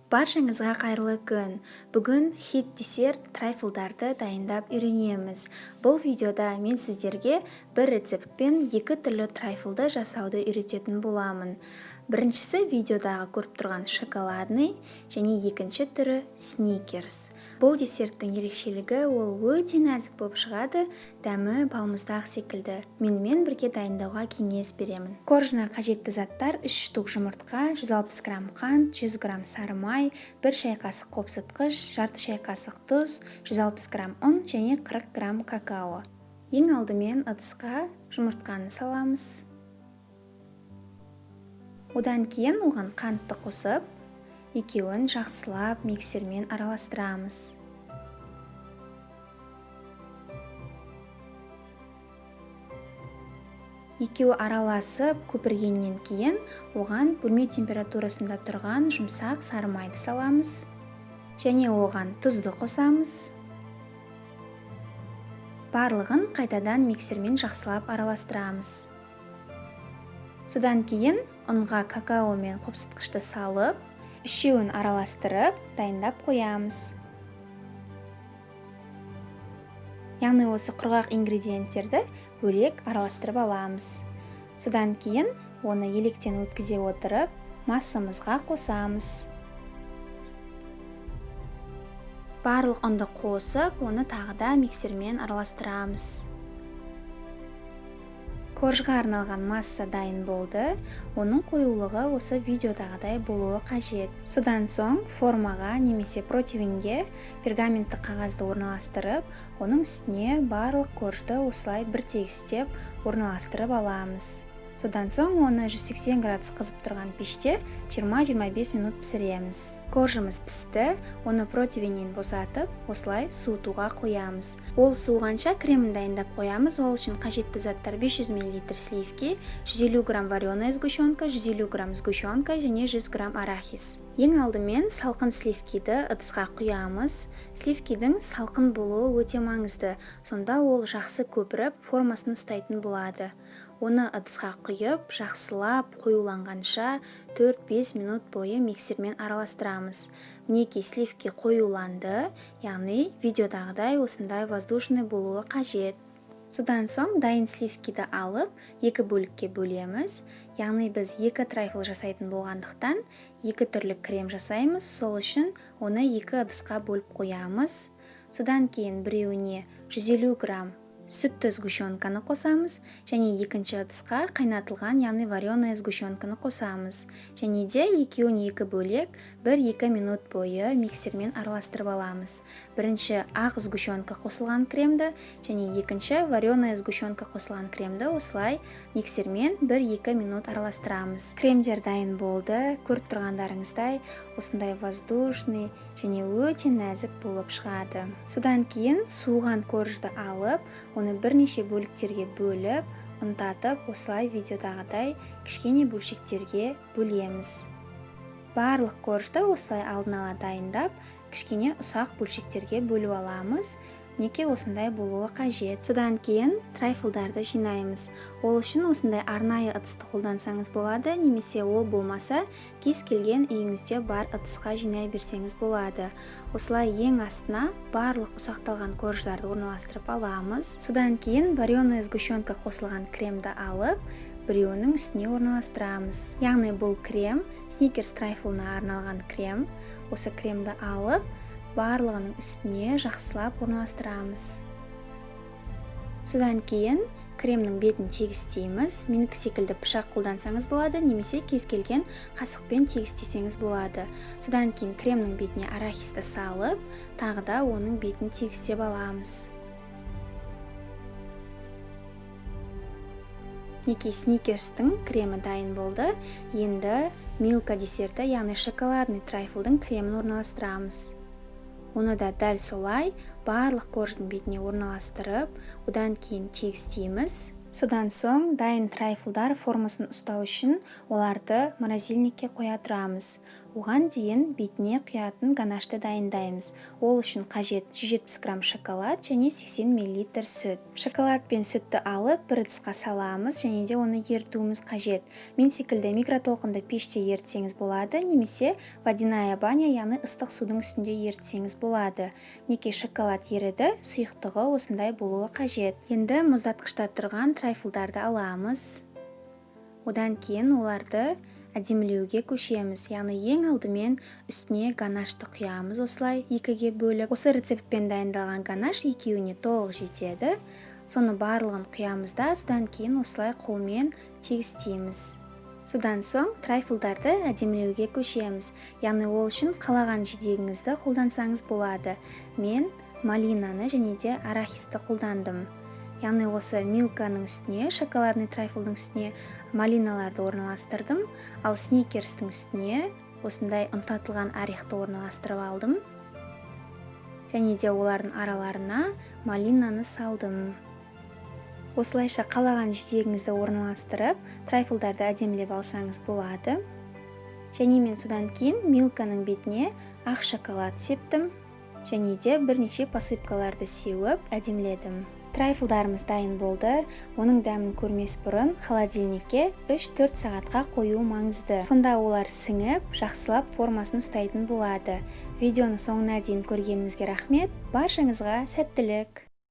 Баршаңызға қайырлы күн. Бүгін хит десерт трайфлдарды дайындап үйренеміз. Бұл видеода мен сіздерге бір рецептпен екі түрлі трайфлды жасауды үйрететін боламын. Біріншісі видеодағы көріп тұрған шоколадный және екінші түрі сникерс. Бұл десерттің ерекшелігі ол өте нәзік болып шығады, дәмі балмұздақ секілді. Менімен бірге дайындауға кеңес беремін. Коржына қажетті заттар: 3 штук жұмыртқа, 160 грамм қант, 100 грамм сары май, 1 шай қасық қопсытқыш, жарты шай қасық тұз, 160 грамм ұн және 40 грамм какао. Ең алдымен ыдысқа жұмыртқаны саламыз. Одан кейін оған қантты қосып, екеуін жақсылап миксермен араластырамыз. Екеуі араласып көпіргеннен кейін оған бөлме температурасында тұрған жұмсақ сары майды саламыз және оған тұзды қосамыз. Барлығын қайтадан миксермен жақсылап араластырамыз. Содан кейін ұнға какао мен қопсытқышты салып, үшеуін араластырып, дайындап қоямыз. Яғни осы құрғақ ингредиенттерді бөлек араластырып аламыз. Содан кейін оны електен өткізе отырып, массамызға қосамыз. Барлық ұнды қосып, оны тағыда миксермен араластырамыз. Коржға арналған масса дайын болды. Оның қоюлығы осы видеодағыдай болуы қажет. Содан соң формаға немесе противеньге пергаментті қағазды орналастырып, оның үстіне барлық коржды осылай бір тегістеп орналастырып аламыз. Содан соң оны 180 градус қызып тұрған пеште 20-25 минут пісіреміз. Коржымыз пісті, оны противеньнен босатып, осылай суытуға қоямыз. Ол суығанша кремін дайындап қоямыз. Ол үшін қажетті заттар: 500 мл сливки, 150 грамм вареная сгущенка, 150 грамм сгущенка және 100 грамм арахис. Ең алдымен салқын сливкиді ыдысқа құямыз. Сливкидің салқын болуы өте маңызды, сонда ол жақсы көпіріп, формасын ұстайтын болады. Оны ыдысқа құйып, жақсылап қоюланғанша 4-5 минут бойы миксермен араластырамыз. Мінекей сливки қоюланды, яғни видеодағыдай осындай воздушный болуы қажет. Содан соң дайын сливкиді алып, екі бөлікке бөлеміз. Яғни біз екі трайфл жасайтын болғандықтан, екі түрлі крем жасаймыз. Сол үшін оны екі ыдысқа бөліп қоямыз. Содан кейін біреуіне 150 грамм сүтті сгущенканы қосамыз және екінші ыдысқа қайнатылған, яғни вареная сгущенканы қосамыз. Және де екеуін екі бөлек 1-2 минут бойы миксермен араластырып аламыз. Бірінші ақ сгущенка қосылған кремді және екінші вареная сгущенка қосылған кремді осылай миксермен 1-2 минут араластырамыз. Кремдер дайын болды. Көріп тұрғандарыңыздай осындай воздушный және өте нәзік болып шығады. Содан кейін суыған коржды алып, оны бірнеше бөліктерге бөліп, ұнтатып, осылай видеодағыдай кішкене бөлшектерге бөлеміз. Барлық коржды осылай алдын ала дайындап, кішкене ұсақ бөлшектерге бөліп аламыз. Неке осындай болуы қажет. Содан кейін трайфлдарды жинаймыз. Ол үшін осындай арнайы ыдысты қолдансаңыз болады, немесе ол болмаса, кез келген үйіңізде бар ыдысқа жинай берсеңіз болады. Осылай ең астына барлық ұсақталған корждарды орналастырып аламыз. Содан кейін вареная сгущенка қосылған кремді алып, біреуінің үстіне орналастырамыз. Яғни бұл крем сникерс трайфлына арналған крем. Осы кремді алып, барлығының үстіне жақсылап орналастырамыз. Содан кейін кремнің бетін тегістейміз. Менікі секілді пышақ қолдансаңыз болады, немесе кез келген қасықпен тегістесеңіз болады. Содан кейін кремнің бетіне арахисті салып, тағы да оның бетін тегістеп аламыз. Неке сникерстің кремі дайын болды. Енді милка десерті, яғни шоколадный трайфлдың кремін орналастырамыз. Оны да дәл солай барлық корждың бетіне орналастырып, одан кейін тегістейміз. Содан соң дайын трайфлдар формасын ұстау үшін оларды морозильникке қоя тұрамыз. Оған дейін бетіне құятын ганашты дайындаймыз. Ол үшін қажет 170 грамм шоколад және 80 мл сүт. Шоколад пен сүтті алып бір ыдысқа саламыз және де оны ерітуіміз қажет. Мен секілді микротолқынды пеште ерітсеңіз болады, немесе водяная баня, яғни ыстық судың үстінде ерітсеңіз болады. Неке шоколад еріді, сұйықтығы осындай болуы қажет. Енді мұздатқышта тұрған трайфлдарды аламыз. Одан кейін оларды әдемілеуге көшеміз. Яғни ең алдымен үстіне ганашты құямыз, осылай екіге бөліп. Осы рецептпен дайындалған ганаш екеуіне толық жетеді. Соны барлығын құямыз да, содан кейін осылай қолмен тегістейміз. Содан соң трайфлдарды әдемілеуге көшеміз. Яғни ол үшін қалаған жидегіңізді қолдансаңыз болады. Мен малинаны және де арахисті қолдандым. Яғни осы милканың үстіне, шоколадный трайфлдың үстіне малиналарды орналастырдым, ал сникерстің үстіне осындай ұнтатылған орехты орналастырып алдым. Және де олардың араларына малинаны салдым. Осылайша қалаған жидегіңізді орналастырып, трайфлдарды әдемілеп алсаңыз болады. Және мен содан кейін милканың бетіне ақ шоколад септім. Және де бірнеше посыпкаларды сеуіп әдеміледім. Трайфлдарымыз дайын болды. Оның дәмін көрмес бұрын холодильникке 3-4 сағатқа қою маңызды. Сонда олар сіңіп, жақсылап формасын ұстайтын болады. Видеоны соңына дейін көргеніңізге рахмет. Баршаңызға сәттілік.